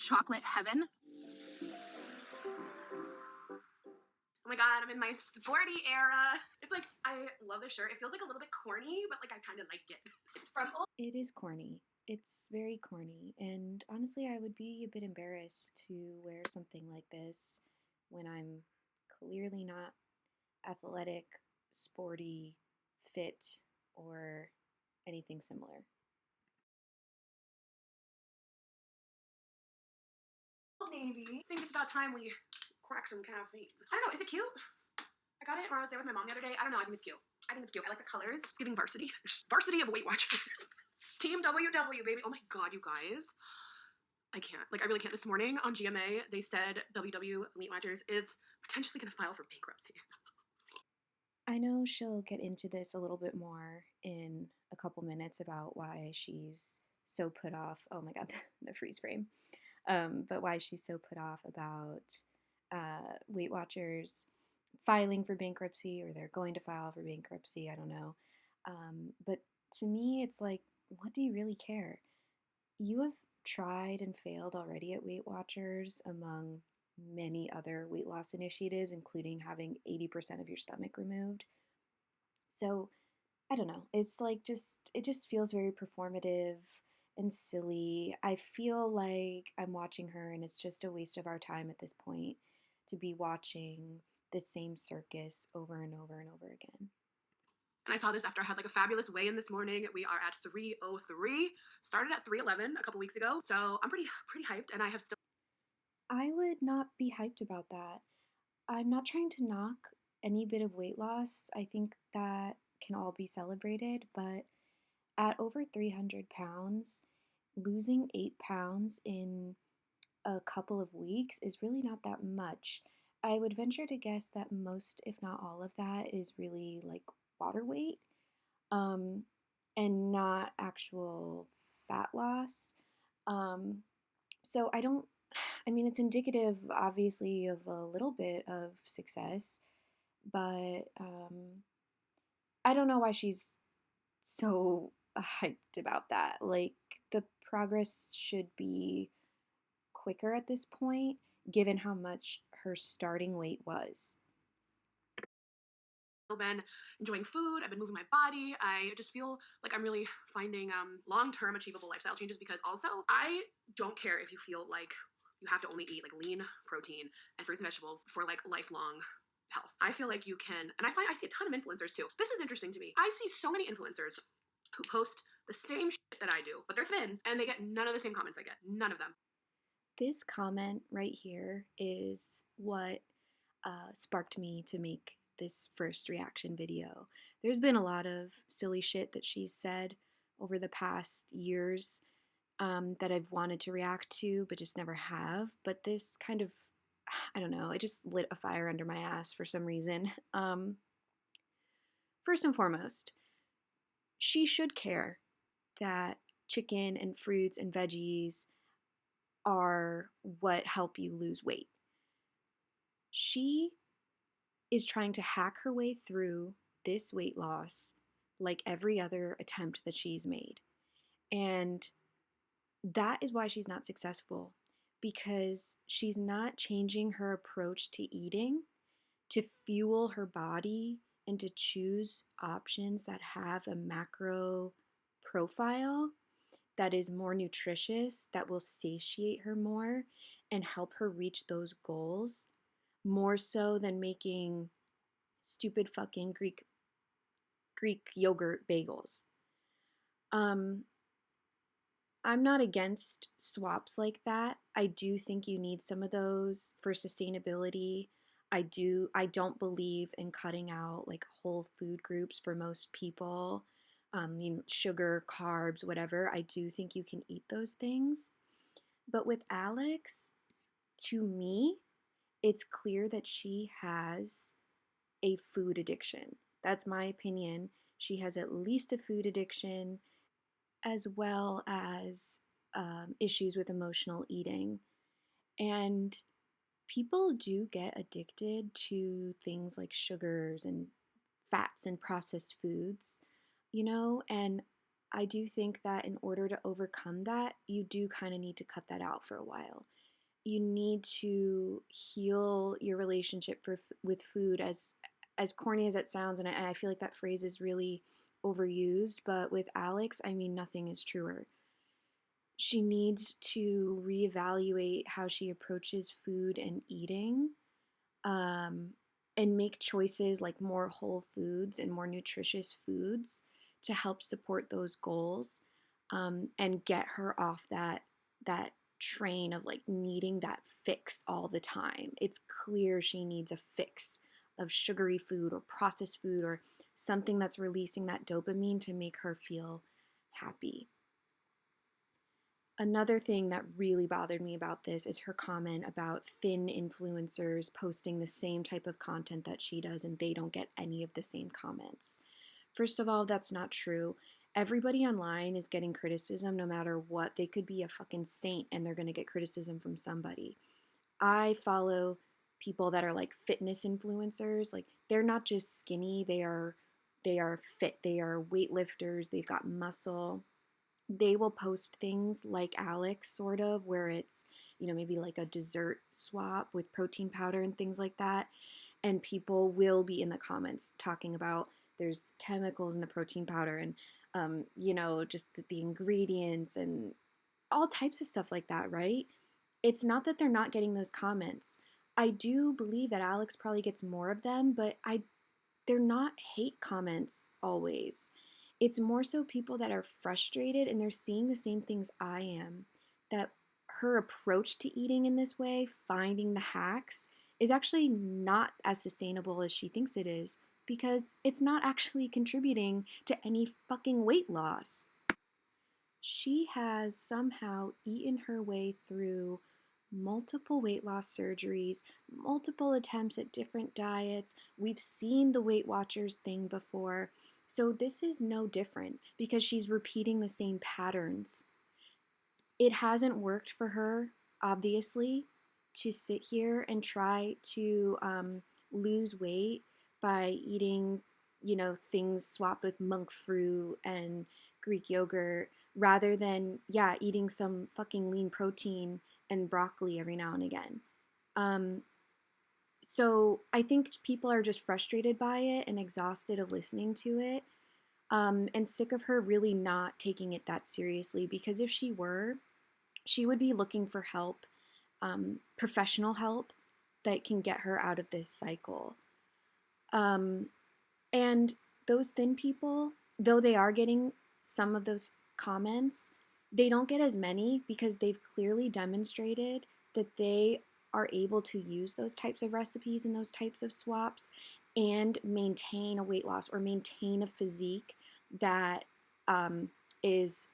chocolate heaven. Oh my god, I'm in my sporty era. It's like, I love this shirt. It feels like a little bit corny, but like I kind of like it. It's from It is corny. It's very corny, and honestly, I would be a bit embarrassed to wear something like this when I'm clearly not athletic, sporty, fit, or anything similar. Old Navy. I think it's about time we crack some caffeine. I don't know, is it cute? I got it when I was there with my mom the other day. I don't know, I think it's cute. I think it's cute. I like the colors. It's giving varsity. Varsity of Weight Watchers. Team WW, baby. Oh my god, you guys. I can't. Like, I really can't. This morning on GMA, they said WW Weight Watchers is potentially going to file for bankruptcy. I know she'll get into this a little bit more in a couple minutes about why she's so put off. Oh my god, the freeze frame. But why she's so put off about Weight Watchers filing for bankruptcy, or they're going to file for bankruptcy. I don't know. But to me, it's like, what do you really care? You have tried and failed already at Weight Watchers among many other weight loss initiatives, including having 80% of your stomach removed. So I don't know. It's like it just feels very performative and silly. I feel like I'm watching her and it's just a waste of our time at this point to be watching the same circus over and over and over again. And I saw this after I had like a fabulous weigh-in this morning. We are at 303. Started at 311 a couple weeks ago. So I'm pretty hyped, and I have still. I would not be hyped about that. I'm not trying to knock any bit of weight loss. I think that can all be celebrated, but at over 300 pounds, losing 8 pounds in a couple of weeks is really not that much. I would venture to guess that most, if not all of that, is really like water weight, um, and not actual fat loss. Um, so I don't, I mean, it's indicative, obviously, of a little bit of success, but I don't know why she's so hyped about that. Like, the progress should be quicker at this point, given how much her starting weight was. Been enjoying food. I've been moving my body. I just feel like I'm really finding long-term achievable lifestyle changes, because also I don't care if you feel like you have to only eat like lean protein and fruits and vegetables for like lifelong health. I feel like you can, and I see a ton of influencers too. This is interesting to me. I see so many influencers who post the same shit that I do, but they're thin and they get none of the same comments I get. None of them. This comment right here is what sparked me to make this first reaction video. There's been a lot of silly shit that she's said over the past years that I've wanted to react to, but just never have. But this kind of, I don't know, it just lit a fire under my ass for some reason. First and foremost, she should care that chicken and fruits and veggies are what help you lose weight. She is trying to hack her way through this weight loss like every other attempt that she's made. And that is why she's not successful, because she's not changing her approach to eating to fuel her body and to choose options that have a macro profile that is more nutritious, that will satiate her more and help her reach those goals, more so than making stupid fucking Greek yogurt bagels. I'm not against swaps like that. I do think you need some of those for sustainability. I don't believe in cutting out like whole food groups for most people. Sugar, carbs, whatever. I do think you can eat those things. But with Alex, to me, it's clear that she has a food addiction. That's my opinion. She has at least a food addiction, as well as issues with emotional eating. And people do get addicted to things like sugars and fats and processed foods, and I do think that in order to overcome that, you do kind of need to cut that out for a while. You need to heal your relationship with food, as corny as it sounds, and I feel like that phrase is really overused, but with Alex, I mean, nothing is truer. She needs to reevaluate how she approaches food and eating, um, and make choices like more whole foods and more nutritious foods to help support those goals, and get her off that train of like needing that fix all the time. It's clear she needs a fix of sugary food or processed food or something that's releasing that dopamine to make her feel happy. Another thing that really bothered me about this is her comment about thin influencers posting the same type of content that she does and they don't get any of the same comments. First of all, that's not true. Everybody online is getting criticism no matter what. They could be a fucking saint and they're going to get criticism from somebody. I follow people that are like fitness influencers. Like they're not just skinny, they are fit. They are weightlifters, they've got muscle. They will post things like Alex, sort of, where it's, maybe like a dessert swap with protein powder and things like that. And people will be in the comments talking about there's chemicals in the protein powder and, just the ingredients and all types of stuff like that, right? It's not that they're not getting those comments. I do believe that Alex probably gets more of them, but they're not hate comments always. It's more so people that are frustrated and they're seeing the same things I am. That her approach to eating in this way, finding the hacks, is actually not as sustainable as she thinks it is because it's not actually contributing to any fucking weight loss. She has somehow eaten her way through multiple weight loss surgeries, multiple attempts at different diets. We've seen the Weight Watchers thing before. So this is no different because she's repeating the same patterns. It hasn't worked for her, obviously, to sit here and try to lose weight by eating, things swapped with monk fruit and Greek yogurt rather than, yeah, eating some fucking lean protein and broccoli every now and again. Um, so I think people are just frustrated by it and exhausted of listening to it, and sick of her really not taking it that seriously. Because if she were, she would be looking for help, professional help that can get her out of this cycle. Um, and those thin people, though they are getting some of those comments, they don't get as many because they've clearly demonstrated that they are able to use those types of recipes and those types of swaps and maintain a weight loss or maintain a physique that is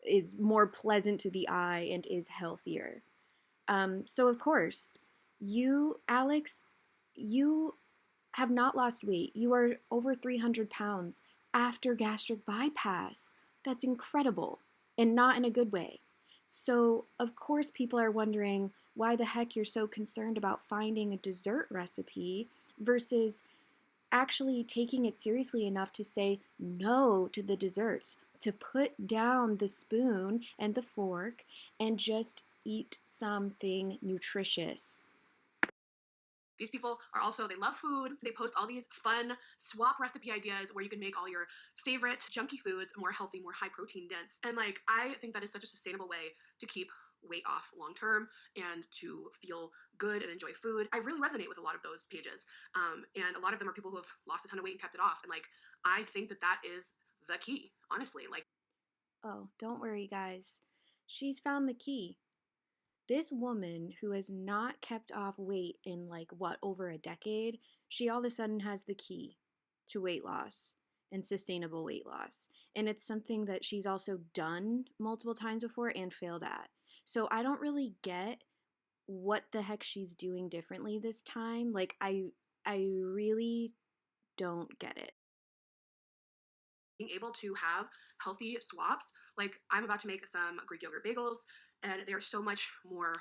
is more pleasant to the eye and is healthier. So of course, you, Alex, you have not lost weight. You are over 300 pounds after gastric bypass. That's incredible, and not in a good way. So, of course, people are wondering why the heck you're so concerned about finding a dessert recipe versus actually taking it seriously enough to say no to the desserts, to put down the spoon and the fork and just eat something nutritious. These people are also, they love food. They post all these fun swap recipe ideas where you can make all your favorite junky foods more healthy, more high protein dense. And like, I think that is such a sustainable way to keep weight off long term and to feel good and enjoy food. I really resonate with a lot of those pages. And a lot of them are people who have lost a ton of weight and kept it off. And like, I think that that is the key, honestly. Like, Oh, don't worry, guys. She's found the key. This woman who has not kept off weight in like what, over a decade, she all of a sudden has the key to weight loss and sustainable weight loss. And it's something that she's also done multiple times before and failed at. So I don't really get what the heck she's doing differently this time. Like I really don't get it. being able to have healthy swaps. Like, I'm about to make some Greek yogurt bagels, and they're so much more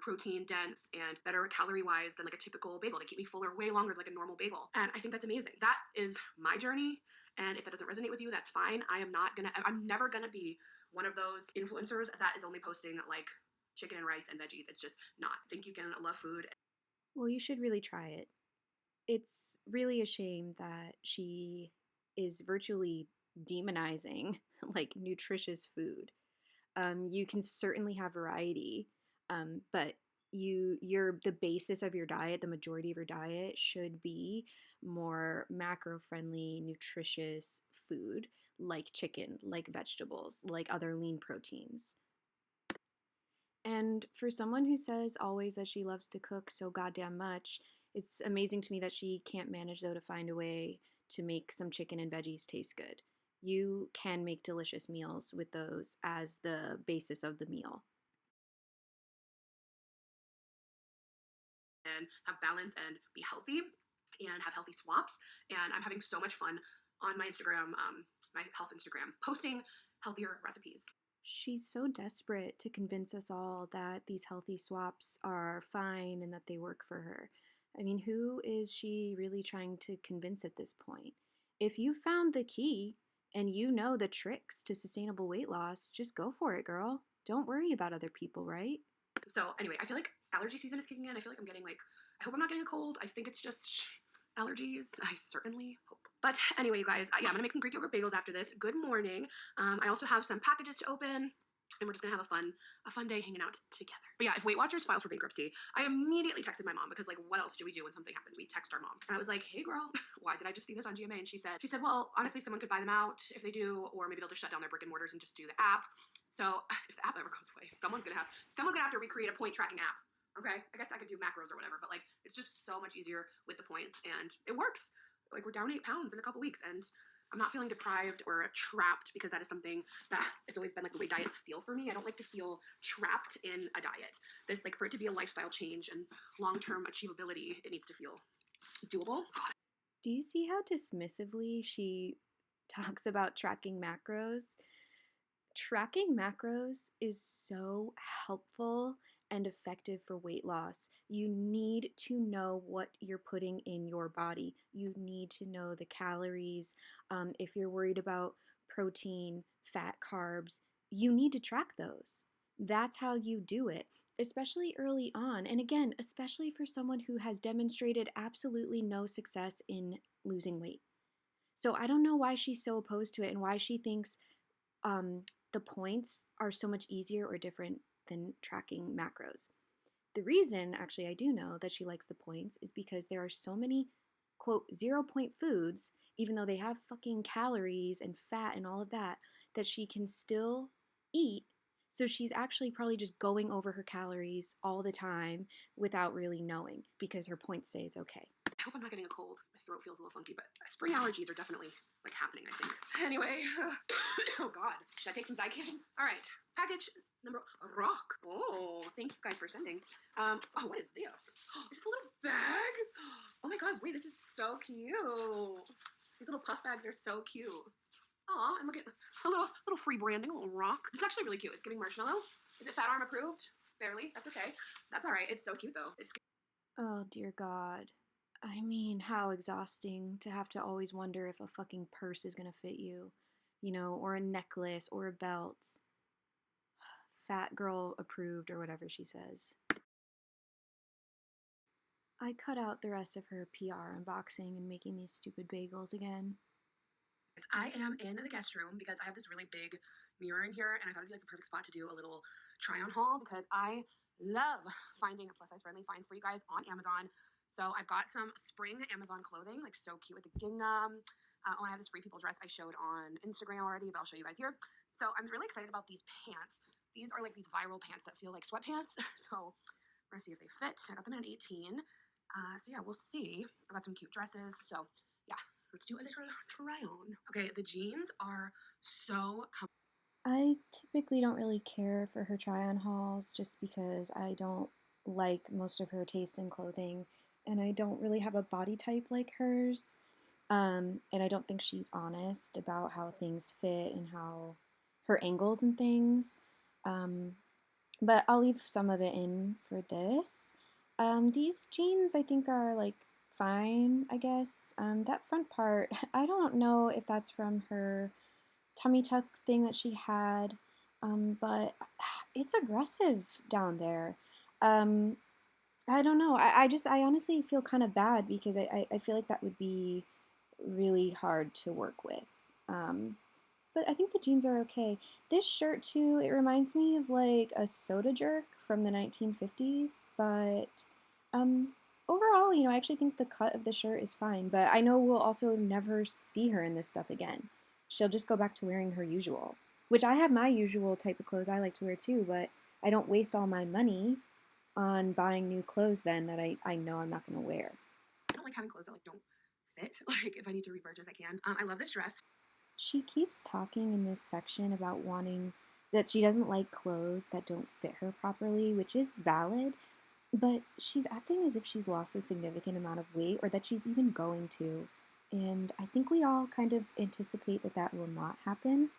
protein dense and better calorie wise than like a typical bagel. They keep me fuller way longer than like a normal bagel. And I think that's amazing. That is my journey. And if that doesn't resonate with you, that's fine. I'm never gonna be one of those influencers that is only posting like chicken and rice and veggies. It's just not. I think you can love food. Well, you should really try it. It's really a shame that she is virtually demonizing like nutritious food. You can certainly have variety, but your the basis of your diet, the majority of your diet should be more macro friendly, nutritious food like chicken, like vegetables, like other lean proteins. And for someone who says always that she loves to cook so goddamn much, it's amazing to me that she can't manage, though, to find a way to make some chicken and veggies taste good. You can make delicious meals with those as the basis of the meal. And have balance and be healthy and have healthy swaps. And I'm having so much fun on my Instagram, my health Instagram, posting healthier recipes. She's so desperate to convince us all that these healthy swaps are fine and that they work for her. I mean, who is she really trying to convince at this point? If you found the key and you know the tricks to sustainable weight loss, just go for it, girl. Don't worry about other people, right? So anyway, I feel like allergy season is kicking in. I feel like I'm getting like, I hope I'm not getting a cold. I think it's just allergies. I certainly hope. But anyway, you guys, yeah, I'm gonna make some Greek yogurt bagels after this. Good morning. I also have some packages to open, and we're just gonna have a fun day hanging out together. But yeah, if Weight Watchers files for bankruptcy, I immediately texted my mom because like, what else do we do when something happens? We text our moms, and I was like, hey girl, why did I just see this on GMA? And she said, well, honestly, someone could buy them out if they do, or maybe they'll just shut down their brick and mortars and just do the app. So if the app ever goes away, someone's gonna have to recreate a point tracking app. Okay, I guess I could do macros or whatever, but like it's just so much easier with the points, and it works. Like we're down 8 pounds in a couple weeks, and I'm not feeling deprived or trapped because that is something that has always been like the way diets feel for me. I don't like to feel trapped in a diet. This like for it to be a lifestyle change and long-term achievability, it needs to feel doable. God. Do you see how dismissively she talks about tracking macros? Tracking macros is so helpful and effective for weight loss. You need to know what you're putting in your body. You need to know the calories. If you're worried about protein, fat, carbs, you need to track those. That's how you do it, especially early on. And again, especially for someone who has demonstrated absolutely no success in losing weight. So I don't know why she's so opposed to it and why she thinks the points are so much easier or different than tracking macros. The reason, actually, I do know that she likes the points is because there are so many, quote, 0 point foods, even though they have fucking calories and fat and all of that, that she can still eat. So she's actually probably just going over her calories all the time without really knowing because her points say it's okay. I hope I'm not getting a cold. My throat feels a little funky, but spring allergies are definitely like happening, I think. Anyway, oh God, should I take some Zycam? All right, package number a rock. Oh, thank you guys for sending. Oh, what is this? Is this a little bag? Oh my God, wait, this is so cute. These little puff bags are so cute. Oh, and look at a little free branding, a little rock. It's actually really cute. It's giving marshmallow. Is it Fat Arm approved? Barely. That's okay. That's all right. It's so cute though. It's. Oh dear God. I mean, how exhausting to have to always wonder if a fucking purse is gonna fit you, or a necklace or a belt. Fat girl approved or whatever she says. I cut out the rest of her PR unboxing and making these stupid bagels again. I am in the guest room because I have this really big mirror in here, and I thought it'd be like the perfect spot to do a little try-on haul because I love finding plus-size friendly finds for you guys on Amazon. So I've got some spring Amazon clothing, like so cute with the gingham. Oh, and I have this Free People dress I showed on Instagram already, but I'll show you guys here. So I'm really excited about these pants. These are like these viral pants that feel like sweatpants. So we're gonna see if they fit. I got them in an 18. So yeah, we'll see. I got some cute dresses. So yeah, let's do a little try on. Okay, the jeans are so comfortable. I typically don't really care for her try on hauls just because I don't like most of her taste in clothing and I don't really have a body type like hers. And I don't think she's honest about how things fit and how her angles and things. Um, but I'll leave some of it in for this. These jeans I think are like fine, I guess. That front part, I don't know if that's from her tummy tuck thing that she had, but it's aggressive down there. Um, I don't know. I honestly feel kind of bad because I feel like that would be really hard to work with. Um, but I think the jeans are okay. This shirt too, it reminds me of like a soda jerk from the 1950s, but um overall, I actually think the cut of the shirt is fine, but I know we'll also never see her in this stuff again. She'll just go back to wearing her usual, which I have my usual type of clothes I like to wear too, but I don't waste all my money on buying new clothes then that I know I'm not going to wear. I don't like having clothes that like don't fit. Like if I need to repurchase, I can. I love this dress. She keeps talking in this section about wanting that she doesn't like clothes that don't fit her properly, which is valid, but she's acting as if she's lost a significant amount of weight or that she's even going to. And I think we all kind of anticipate that that will not happen.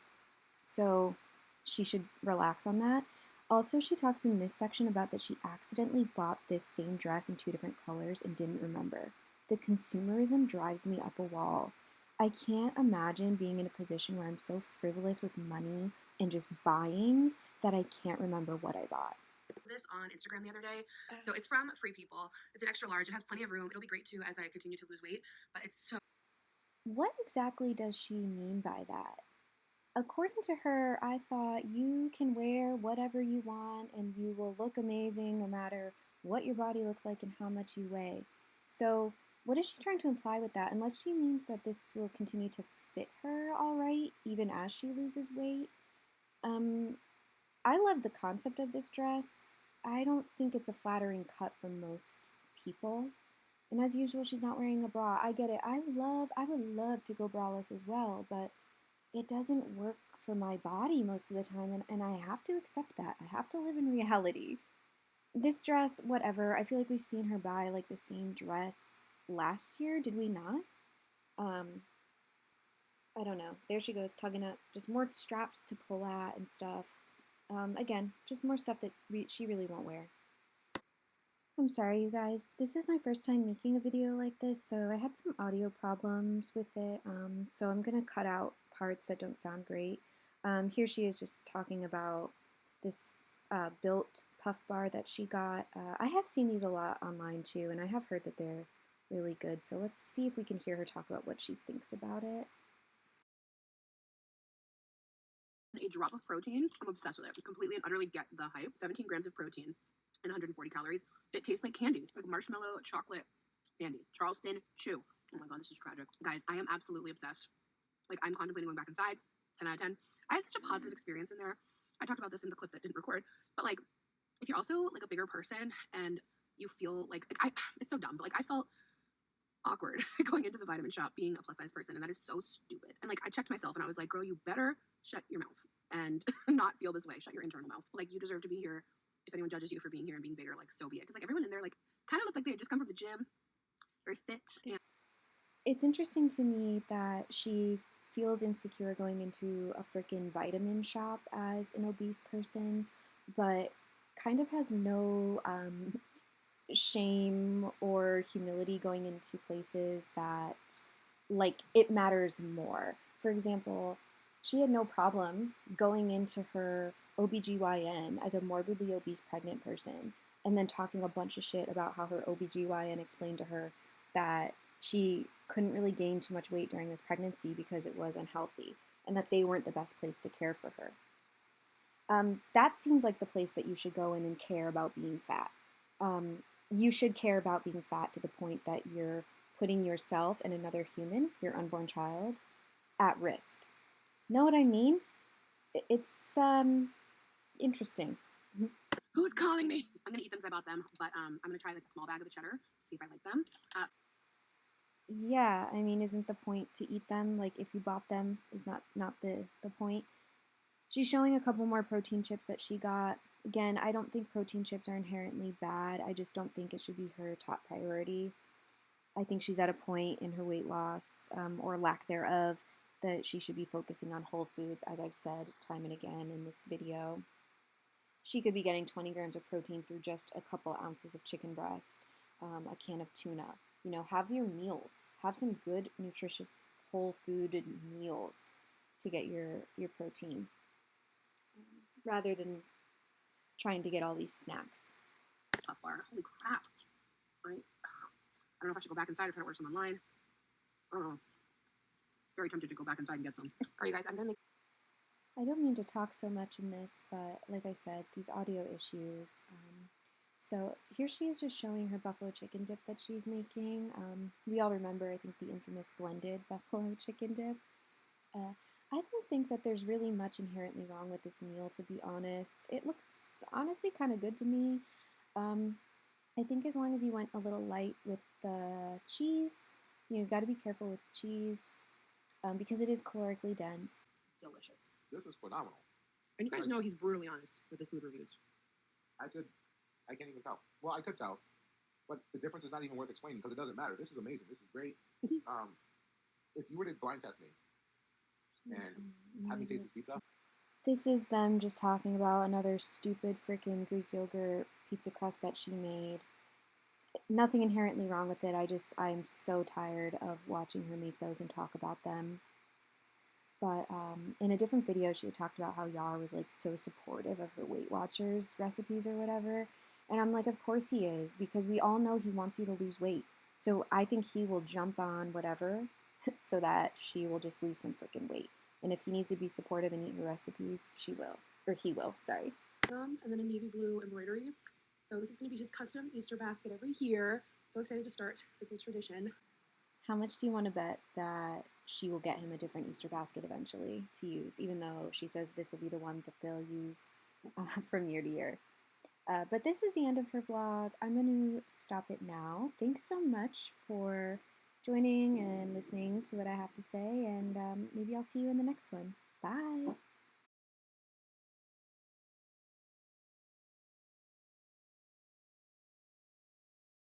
So she should relax on that. Also, she talks in this section about that she accidentally bought this same dress in two different colors and didn't remember. The consumerism drives me up a wall. I can't imagine being in a position where I'm so frivolous with money and just buying that I can't remember what I bought. This on Instagram the other day. So it's from Free People. It's an extra large. It has plenty of room. It'll be great too as I continue to lose weight. But it's so What exactly does she mean by that? According to her, I thought you can wear whatever you want and you will look amazing no matter what your body looks like and how much you weigh. So, what is she trying to imply with that? Unless she means that this will continue to fit her all right, even as she loses weight. Um, I love the concept of this dress. I don't think it's a flattering cut for most people. And as usual, she's not wearing a bra. I get it. I would love to go braless as well, but it doesn't work for my body most of the time, and I have to accept that. I have to live in reality. This dress, whatever, I feel like we've seen her buy like the same dress last year, did we not? Um, I don't know. There she goes, tugging up just more straps to pull at and stuff. Again, just more stuff that she really won't wear. I'm sorry, you guys. This is my first time making a video like this, so I had some audio problems with it. So I'm gonna cut out parts that don't sound great. Here she is just talking about this built puff bar that she got. I have seen these a lot online too, and I have heard that they're really good. So let's see if we can hear her talk about what she thinks about it. a drop of protein. I'm obsessed with it. I completely and utterly get the hype. 17 grams of protein and 140 calories. It tastes like candy, like marshmallow chocolate candy. Charleston Chew. Oh my god, this is tragic. Guys, I am absolutely obsessed. Like I'm contemplating going back inside. 10 out of 10. I had such a positive experience in there. I talked about this in the clip that didn't record, but like if you're also like a bigger person and you feel like I it's so dumb, but like I felt awkward going into the vitamin shop being a plus size person, and that is so stupid. And like I checked myself and I was like, girl, you better shut your mouth and not feel this way. Shut your internal mouth. Like you deserve to be here. If anyone judges you for being here and being bigger, like so be it. Because like everyone in there like kind of looked like they had just come from the gym, very fit. And It's interesting to me that she feels insecure going into a freaking vitamin shop as an obese person, but kind of has no shame or humility going into places that, like, it matters more. For example, she had no problem going into her OBGYN as a morbidly obese pregnant person and then talking a bunch of shit about how her OBGYN explained to her that she couldn't really gain too much weight during this pregnancy because it was unhealthy and that they weren't the best place to care for her. That seems like the place that you should go in and care about being fat. Um, you should care about being fat to the point that you're putting yourself and another human, your unborn child, at risk. Know what I mean? It's interesting. who's calling me? I'm gonna eat them because I bought them, but I'm gonna try like a small bag of the cheddar, see if I like them. Yeah, I mean, isn't the point to eat them? Like, if you bought them, is not the point? She's showing a couple more protein chips that she got. Again, I don't think protein chips are inherently bad. I just don't think it should be her top priority. I think she's at a point in her weight loss or lack thereof that she should be focusing on whole foods, as I've said time and again in this video. She could be getting 20 grams of protein through just a couple ounces of chicken breast, a can of tuna. Have your meals. Have some good, nutritious, whole food meals to get your protein rather than trying to get all these snacks. Tough bar. Holy crap. I don't know if I should go back inside or try to order some online. I don't know. Very tempted to go back inside and get some. All right, you guys, I'm gonna make. I don't mean to talk so much in this, but like I said, these audio issues. So here she is just showing her buffalo chicken dip that she's making. We all remember, I think, the infamous blended buffalo chicken dip. I don't think that there's really much inherently wrong with this meal, to be honest. It looks honestly kind of good to me. I think as long as you went a little light with the cheese, got to be careful with cheese because it is calorically dense. Delicious. This is phenomenal. And you guys know he's brutally honest with his food reviews. I can't even tell. Well, I could tell, but the difference is not even worth explaining because it doesn't matter. This is amazing. This is great. If you were to blind test me and have me taste this pizza, this is them just talking about another stupid freaking Greek yogurt pizza crust that she made. Nothing inherently wrong with it. I'm so tired of watching her make those and talk about them. But in a different video, she had talked about how Yar was like so supportive of her Weight Watchers recipes or whatever. And I'm like, of course he is, because we all know he wants you to lose weight. So I think he will jump on whatever so that she will just lose some freaking weight. And if he needs to be supportive and eat her recipes, she will. Or he will, sorry. And then a navy blue embroidery. So this is going to be his custom Easter basket every year. So excited to start this new tradition. How much do you want to bet that she will get him a different Easter basket eventually to use, even though she says this will be the one that they'll use from year to year? But this is the end of her vlog. I'm going to stop it now. Thanks so much for joining and listening to what I have to say, and maybe I'll see you in the next one. Bye!